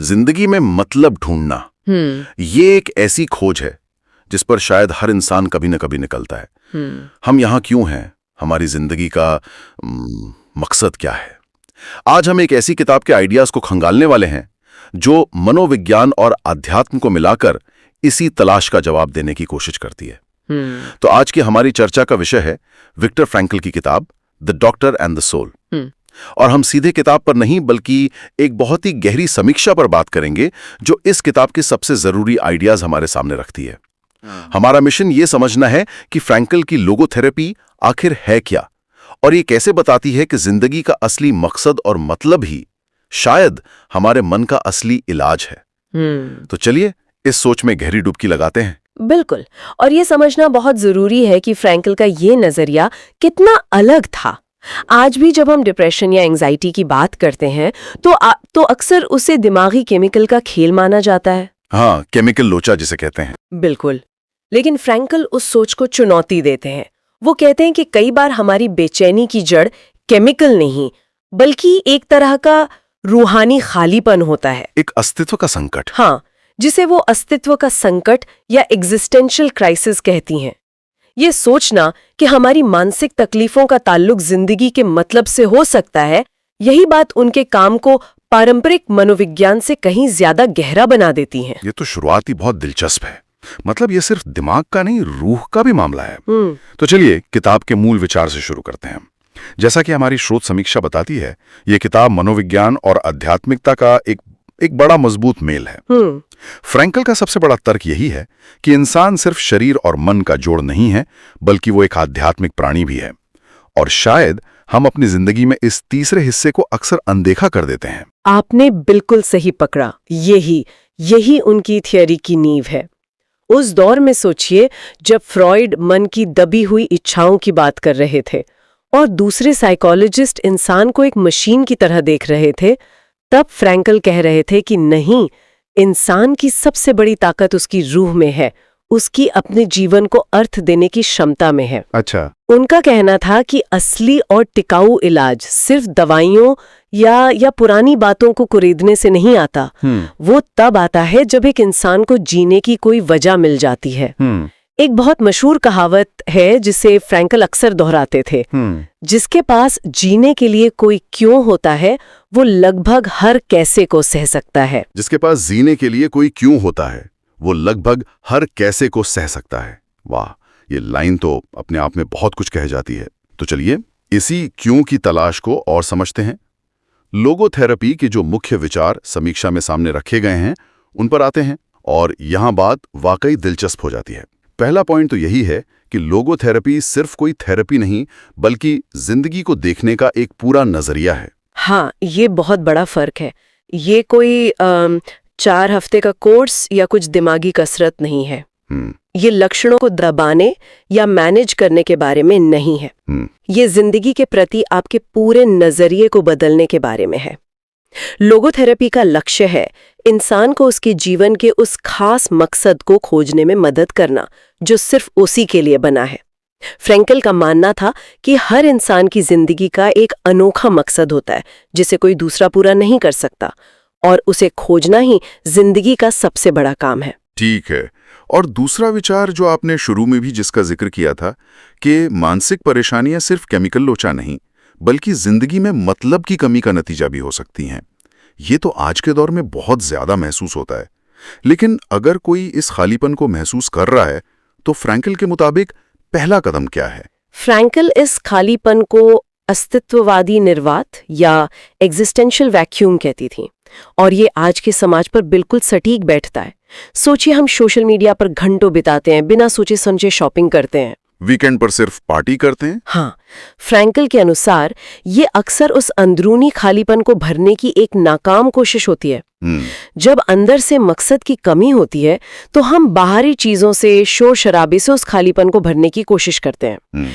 जिंदगी में मतलब ढूंढना, ये एक ऐसी खोज है जिस पर शायद हर इंसान कभी न कभी निकलता है। हम यहाँ क्यों हैं, हमारी जिंदगी का मकसद क्या है। आज हम एक ऐसी किताब के आइडियाज को खंगालने वाले हैं जो मनोविज्ञान और अध्यात्म को मिलाकर इसी तलाश का जवाब देने की कोशिश करती है। तो आज की हमारी चर्चा का विषय है विक्टर फ्रैंकल की किताब the doctor and the soul. और हम सीधे किताब पर नहीं बल्कि एक बहुत ही गहरी समीक्षा पर बात करेंगे जो इस किताब के सबसे जरूरी आइडियाज हमारे सामने रखती है। हमारा मिशन ये समझना है कि फ्रैंकल की लोगोथेरेपी आखिर है क्या, और ये कैसे बताती है कि जिंदगी का असली मकसद और मतलब ही शायद हमारे मन का असली इलाज है। तो चलिए इस सोच में गहरी डुबकी लगाते हैं। बिल्कुल, और ये समझना बहुत जरूरी है कि फ्रैंकल का ये नजरिया कितना अलग था। आज भी जब हम डिप्रेशन या एंजाइटी की बात करते हैं तो अक्सर उसे दिमागी केमिकल का खेल माना जाता है। हाँ, केमिकल लोचा जिसे कहते हैं। बिल्कुल, लेकिन फ्रैंकल उस सोच को चुनौती देते हैं। वो कहते हैं कि कई बार हमारी बेचैनी की जड़ केमिकल नहीं बल्कि एक तरह का रूहानी खालीपन होता है, एक अस्तित्व का संकट। हाँ, जिसे वो अस्तित्व का संकट या एग्जिस्टेंशियल क्राइसिस कहती हैं। ये सोचना कि हमारी मानसिक तकलीफों का ताल्लुक जिंदगी के मतलब से हो सकता है, यही बात उनके काम को पारंपरिक मनोविज्ञान से कहीं ज्यादा गहरा बना देती है। ये तो शुरुआत ही बहुत दिलचस्प है। मतलब ये सिर्फ दिमाग का नहीं, रूह का भी मामला है। तो चलिए किताब के मूल विचार से शुरू करते हैं। जैसा कि हमारी स्रोत समीक्षा बताती है, ये किताब मनोविज्ञान और आध्यात्मिकता का एक बड़ा मजबूत मेल है। फ्रैंकल का सबसे बड़ा तर्क यही है कि इंसान सिर्फ शरीर और मन का जोड़ नहीं है, बल्कि वो एक आध्यात्मिक प्राणी भी है। और शायद हम अपनी जिंदगी में इस तीसरे हिस्से को अक्सर अनदेखा कर देते हैं। आपने बिल्कुल सही पकड़ा। यही उनकी थियोरी की नींव है। उस दौर में सोचिए जब फ्रॉइड मन की दबी हुई इच्छाओं की बात कर रहे थे और दूसरे साइकोलॉजिस्ट इंसान को एक मशीन की तरह देख रहे थे, तब फ्रैंकल कह रहे थे कि नहीं, इंसान की सबसे बड़ी ताकत उसकी रूह में है, उसकी अपने जीवन को अर्थ देने की क्षमता में है। अच्छा। उनका कहना था कि असली और टिकाऊ इलाज सिर्फ दवाइयों या पुरानी बातों को कुरेदने से नहीं आता। वो तब आता है जब एक इंसान को जीने की कोई वजह मिल जाती है। एक बहुत मशहूर कहावत है जिसे फ्रैंकल अक्सर दोहराते थे, जिसके पास जीने के लिए कोई क्यों होता है वो लगभग हर कैसे को सह सकता है। जिसके पास जीने के लिए कोई क्यों होता है वो लगभग हर कैसे को सह सकता है। वाह, ये लाइन तो अपने आप में बहुत कुछ कह जाती है। तो चलिए इसी क्यों की तलाश को और समझते हैं। लोगोथेरेपी के जो मुख्य विचार समीक्षा में सामने रखे गए हैं उन पर आते हैं, और यहाँ बात वाकई दिलचस्प हो जाती है। पहला पॉइंट तो यही है कि लोगोथेरेपी सिर्फ कोई थेरेपी नहीं बल्कि जिंदगी को देखने का एक पूरा नजरिया है। हाँ, ये बहुत बड़ा फर्क है। ये कोई 4 हफ्ते का कोर्स या कुछ दिमागी कसरत नहीं है। ये लक्षणों को दबाने या मैनेज करने के बारे में नहीं है। ये जिंदगी के प्रति आपके पूरे नजरिए को बदलने के बारे में है। लोगोथेरेपी का लक्ष्य है इंसान को उसके जीवन के उस खास मकसद को खोजने में मदद करना जो सिर्फ उसी के लिए बना है। फ्रैंकल का मानना था कि हर इंसान की जिंदगी का एक अनोखा मकसद होता है जिसे कोई दूसरा पूरा नहीं कर सकता, और उसे खोजना ही जिंदगी का सबसे बड़ा काम है। ठीक है। और दूसरा विचार जो आपने शुरू में भी जिसका जिक्र किया था कि मानसिक परेशानियां सिर्फ केमिकल लोचा नहीं बल्कि जिंदगी में मतलब की कमी का नतीजा भी हो सकती हैं। ये तो आज के दौर में बहुत ज्यादा महसूस होता है। लेकिन अगर कोई इस खालीपन को महसूस कर रहा है तो फ्रैंकल के मुताबिक पहला कदम क्या है? फ्रैंकल इस खालीपन को अस्तित्ववादी निर्वात या एग्जिस्टेंशियल वैक्यूम कहती थी, और ये आज के समाज पर बिल्कुल सटीक बैठता है। सोचिए, हम सोशल मीडिया पर घंटों बिताते हैं, बिना सोचे समझे शॉपिंग करते हैं, वीकेंड पर सिर्फ पार्टी करते हैं। हाँ, फ्रैंकल के अनुसार ये अक्सर उस अंदरूनी खालीपन को भरने की एक नाकाम कोशिश होती है। जब अंदर से मकसद की कमी होती है तो हम बाहरी चीजों से, शोर शराबे से उस खालीपन को भरने की कोशिश करते हैं।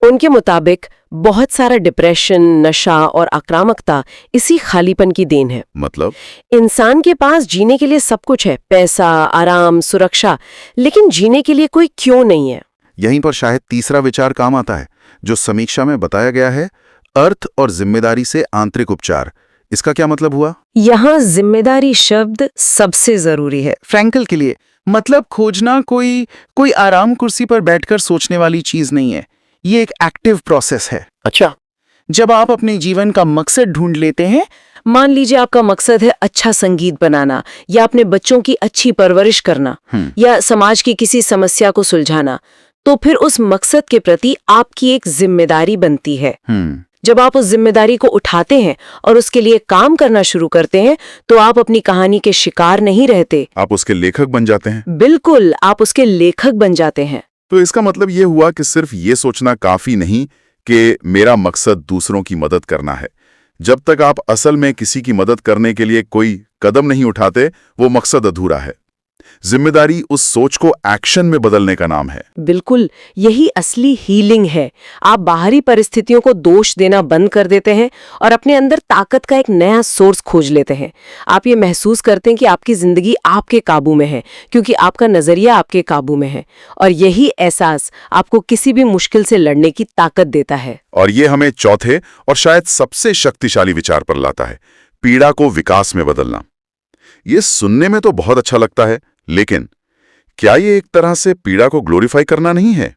उनके मुताबिक बहुत सारा डिप्रेशन, नशा और आक्रामकता इसी खालीपन की देन है। मतलब इंसान के पास जीने के लिए सब कुछ है, पैसा, आराम, सुरक्षा, लेकिन जीने के लिए कोई क्यों नहीं है। यहीं पर शायद तीसरा विचार काम आता है जो समीक्षा में बताया गया है, अर्थ और जिम्मेदारी से आंतरिक उपचार, इसका क्या मतलब हुआ? यहाँ जिम्मेदारी शब्द सबसे जरूरी है फ्रैंकल के लिए मतलब खोजना कोई आराम कुर्सी पर बैठकर सोचने वाली चीज नहीं है। ये एक एक्टिव प्रोसेस है। अच्छा। जब आप अपने जीवन का मकसद ढूंढ लेते हैं, मान लीजिए आपका मकसद है अच्छा संगीत बनाना या अपने बच्चों की अच्छी परवरिश करना या समाज की किसी समस्या को सुलझाना, तो फिर उस मकसद के प्रति आपकी एक जिम्मेदारी बनती है। जब आप उस जिम्मेदारी को उठाते हैं और उसके लिए काम करना शुरू करते हैं, तो आप अपनी कहानी के शिकार नहीं रहते, आप उसके लेखक बन जाते हैं। बिल्कुल, आप उसके लेखक बन जाते हैं। तो इसका मतलब ये हुआ कि सिर्फ ये सोचना काफी नहीं कि मेरा मकसद दूसरों की मदद करना है। जब तक आप असल में किसी की मदद करने के लिए कोई कदम नहीं उठाते, वो मकसद अधूरा है। जिम्मेदारी उस सोच को एक्शन में बदलने का नाम है। बिल्कुल, यही असली हीलिंग है। आप बाहरी परिस्थितियों को दोष देना बंद कर देते हैं और अपने अंदर ताकत का एक नया सोर्स खोज लेते हैं। आप ये महसूस करते हैं कि आपकी जिंदगी आपके काबू में है, क्योंकि आपका नजरिया आपके काबू में है, और यही एहसास आपको किसी भी मुश्किल से लड़ने की ताकत देता है। और ये हमें चौथे और शायद सबसे शक्तिशाली विचार पर लाता है, पीड़ा को विकास में बदलना। ये सुनने में तो बहुत अच्छा लगता है, लेकिन क्या ये एक तरह से पीड़ा को ग्लोरीफाई करना नहीं है?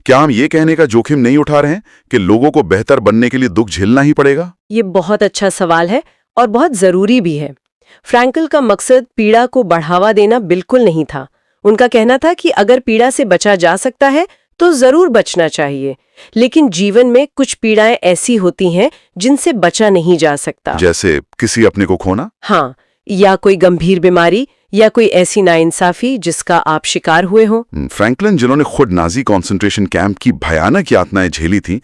क्या हम ये कहने का जोखिम नहीं उठा रहे हैं कि लोगों को बेहतर बनने के लिए दुख झेलना ही पड़ेगा? ये बहुत अच्छा सवाल है और बहुत जरूरी भी है। फ्रैंकल का मकसद पीड़ा को बढ़ावा देना बिल्कुल नहीं था। उनका कहना था कि अगर पीड़ा से बचा जा सकता है तो जरूर बचना चाहिए, लेकिन जीवन में कुछ पीड़ाएं ऐसी होती हैं जिनसे बचा नहीं जा सकता। जैसे किसी अपने को खोना? हाँ, या कोई गंभीर बीमारी या कोई ऐसी नाइंसाफी जिसका आप शिकार हुए हो। फ्रैंकलिन, जिन्होंने खुद नाजी कॉन्सेंट्रेशन कैंप की भयानक यातनाएं झेली थी,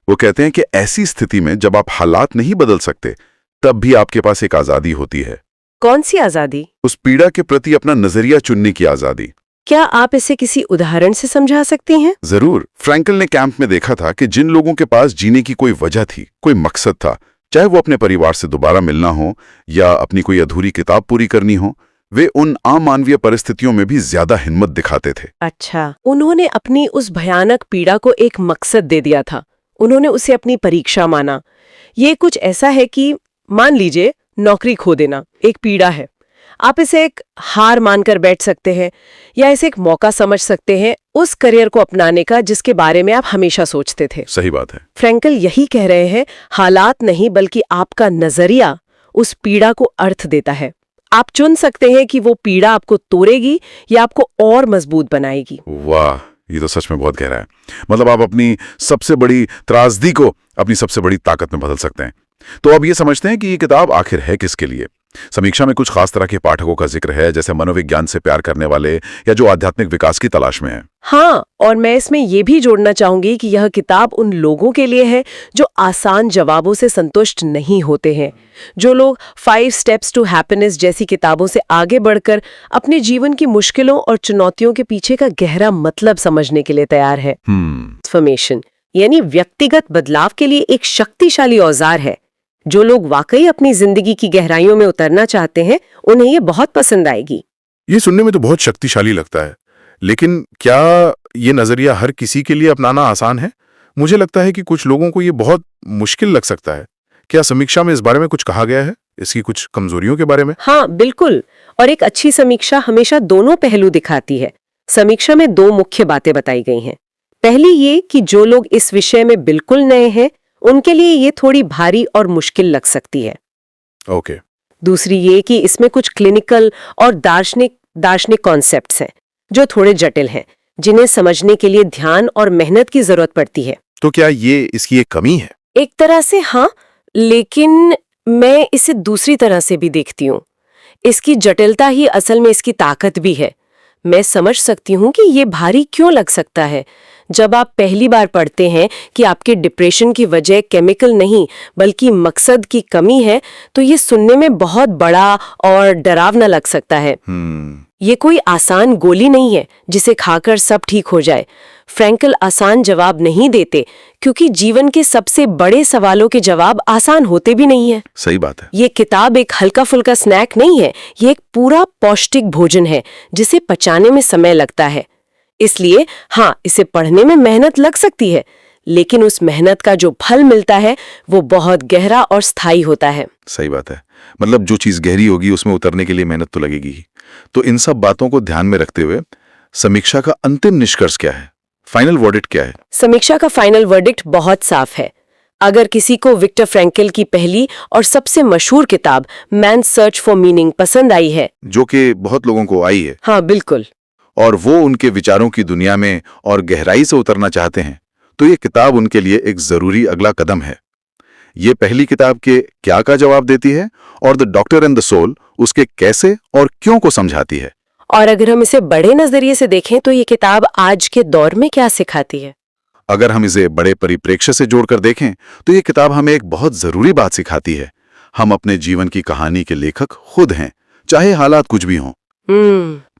वो कहते हैं कि ऐसी स्थिति में जब आप हालात नहीं बदल सकते, तब भी आपके पास एक आजादी होती है। कौन सी आजादी? उस पीड़ा के प्रति अपना नजरिया चुनने की आजादी। क्या आप इसे किसी उदाहरण से समझा सकती हैं? जरूर। फ्रैंकल ने कैंप में देखा था कि जिन लोगों के पास जीने की कोई वजह थी, कोई मकसद था, चाहे वो अपने परिवार से दोबारा मिलना हो या अपनी कोई अधूरी किताब पूरी करनी हो, वे उन अमानवीय परिस्थितियों में भी ज्यादा हिम्मत दिखाते थे। अच्छा, उन्होंने अपनी उस भयानक पीड़ा को एक मकसद दे दिया था। उन्होंने उसे अपनी परीक्षा माना। ये कुछ ऐसा है कि मान लीजिए नौकरी खो देना एक पीड़ा है। आप इसे एक हार मानकर बैठ सकते हैं या इसे एक मौका समझ सकते हैं उस करियर को अपनाने का जिसके बारे में आप हमेशा सोचते थे। सही बात है। फ्रैंकल यही कह रहे हैं, हालात नहीं बल्कि आपका नजरिया उस पीड़ा को अर्थ देता है। आप चुन सकते हैं कि वो पीड़ा आपको तोड़ेगी या आपको और मजबूत बनाएगी। वाह, ये तो सच में बहुत गहरा है। मतलब आप अपनी सबसे बड़ी त्रासदी को अपनी सबसे बड़ी ताकत में बदल सकते हैं। तो अब ये समझते हैं कि ये किताब आखिर है किसके लिए। समीक्षा में कुछ खास तरह के पाठकों का जिक्र है, जैसे मनोविज्ञान से प्यार करने वाले या जो आध्यात्मिक विकास की तलाश में है। हाँ, और मैं इसमें ये भी जोड़ना चाहूंगी कि यह किताब उन लोगों के लिए है जो आसान जवाबों से संतुष्ट नहीं होते हैं, जो लोग 5 स्टेप्स टू हैप्पीनेस जैसी किताबों से आगे बढ़कर अपने जीवन की मुश्किलों और चुनौतियों के पीछे का गहरा मतलब समझने के लिए तैयार है। ट्रांसफॉर्मेशन यानी व्यक्तिगत बदलाव के लिए एक शक्तिशाली औजार है। जो लोग वाकई अपनी जिंदगी की गहराइयों में उतरना चाहते हैं, उन्हें ये बहुत पसंद आएगी। ये सुनने में तो बहुत शक्तिशाली लगता है, लेकिन क्या ये नजरिया हर किसी के लिए अपनाना आसान है? मुझे लगता है कि कुछ लोगों को ये बहुत मुश्किल लग सकता है। क्या समीक्षा में इस बारे में कुछ कहा गया है, इसकी कुछ कमजोरियों के बारे में? हाँ, बिल्कुल। और एक अच्छी समीक्षा हमेशा दोनों पहलू दिखाती है। समीक्षा में 2 मुख्य बातें बताई गई हैं। पहली ये कि जो लोग इस विषय में बिल्कुल नए हैं, उनके लिए ये थोड़ी भारी और मुश्किल लग सकती है। ओके। दूसरी ये कि इसमें कुछ क्लिनिकल और दार्शनिक कॉन्सेप्ट्स हैं जो थोड़े जटिल हैं, जिन्हें समझने के लिए ध्यान और मेहनत की जरूरत पड़ती है। तो क्या ये इसकी एक कमी है? एक तरह से हाँ, लेकिन मैं इसे दूसरी तरह से भी देखती हूँ। इसकी जटिलता ही असल में इसकी ताकत भी है। मैं समझ सकती हूँ कि ये भारी क्यों लग सकता है। जब आप पहली बार पढ़ते हैं कि आपके डिप्रेशन की वजह केमिकल नहीं बल्कि मकसद की कमी है, तो ये सुनने में बहुत बड़ा और डरावना लग सकता है। ये कोई आसान गोली नहीं है जिसे खाकर सब ठीक हो जाए। फ्रैंकल आसान जवाब नहीं देते, क्योंकि जीवन के सबसे बड़े सवालों के जवाब आसान होते भी नहीं है। सही बात है। ये किताब एक हल्का फुल्का स्नैक नहीं है, ये एक पूरा पौष्टिक भोजन है जिसे पचाने में समय लगता है। इसलिए हाँ, इसे पढ़ने में मेहनत लग सकती है, लेकिन उस मेहनत का जो फल मिलता है वो बहुत गहरा और स्थायी होता है। सही बात है। मतलब जो चीज गहरी होगी उसमें उतरने के लिए मेहनत तो लगेगी ही। तो इन सब बातों को ध्यान में रखते हुए समीक्षा का अंतिम निष्कर्ष क्या है? फाइनल वर्डिक्ट क्या है? समीक्षा का फाइनल वर्डिक्ट बहुत साफ है। अगर किसी को विक्टर फ्रैंकल की पहली और सबसे मशहूर किताब मैन्स सर्च फॉर मीनिंग पसंद आई है, जो कि बहुत लोगों को आई है, हाँ बिल्कुल, और वो उनके विचारों की दुनिया में और गहराई से उतरना चाहते हैं, तो ये किताब उनके लिए एक जरूरी अगला कदम है। ये पहली किताब के क्या का जवाब देती है और the doctor and the soul उसके कैसे और क्यों को समझाती है। और अगर हम इसे बड़े नजरिए से देखें तो ये किताब आज के दौर में क्या सिखाती है? अगर हम इसे बड़े परिप्रेक्ष्य से जोड़कर देखें तो ये किताब हमें एक बहुत जरूरी बात सिखाती है। हम अपने जीवन की कहानी के लेखक खुद हैं, चाहे हालात कुछ भी हों।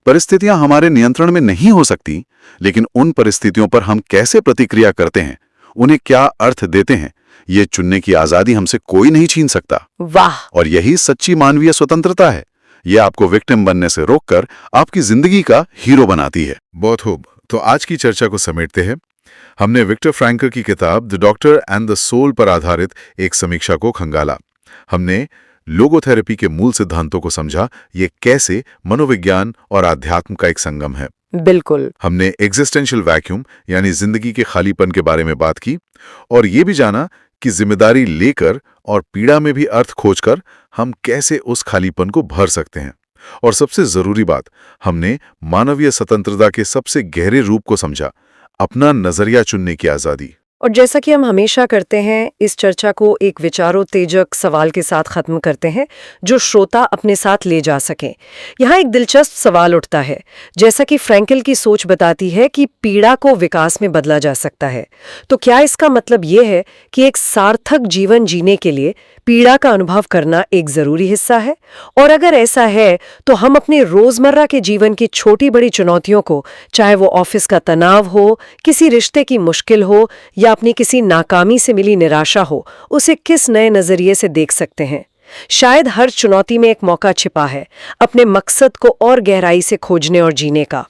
परिस्थितियां हमारे नियंत्रण में नहीं हो सकती, लेकिन उन परिस्थितियों पर हम कैसे प्रतिक्रिया करते हैं, उन्हें क्या अर्थ देते हैं, ये चुनने की आजादी हमसे कोई नहीं छीन सकता। वाह! और यही सच्ची मानवीय स्वतंत्रता है। ये आपको विक्टिम बनने से रोककर आपकी जिंदगी का हीरो बनाती है। बहुत खूब। तो आज की चर्चा को समेटते हैं। हमने विक्टर फ्रैंकल की किताब the doctor and the soul पर आधारित एक समीक्षा को खंगाला। हमने लोगोथेरेपी के मूल सिद्धांतों को समझा, ये कैसे मनोविज्ञान और आध्यात्म का एक संगम है। बिल्कुल। हमने एग्जिस्टेंशियल वैक्यूम यानी जिंदगी के खालीपन के बारे में बात की और ये भी जाना कि जिम्मेदारी लेकर और पीड़ा में भी अर्थ खोजकर हम कैसे उस खालीपन को भर सकते हैं। और सबसे जरूरी बात, हमने मानवीय स्वतंत्रता के सबसे गहरे रूप को समझा, अपना नजरिया चुनने की आजादी। और जैसा कि हम हमेशा करते हैं, इस चर्चा को एक विचारोत्तेजक सवाल के साथ खत्म करते हैं जो श्रोता अपने साथ ले जा सकें। यहाँ एक दिलचस्प सवाल उठता है। जैसा कि फ्रैंकल की सोच बताती है कि पीड़ा को विकास में बदला जा सकता है, तो क्या इसका मतलब ये है कि एक सार्थक जीवन जीने के लिए पीड़ा का अनुभव करना एक जरूरी हिस्सा है? और अगर ऐसा है तो हम अपने रोजमर्रा के जीवन की छोटी बड़ी चुनौतियों को, चाहे वो ऑफिस का तनाव हो, किसी रिश्ते की मुश्किल हो या अपनी किसी नाकामी से मिली निराशा हो, उसे किस नए नजरिए से देख सकते हैं? शायद हर चुनौती में एक मौका छिपा है अपने मकसद को और गहराई से खोजने और जीने का।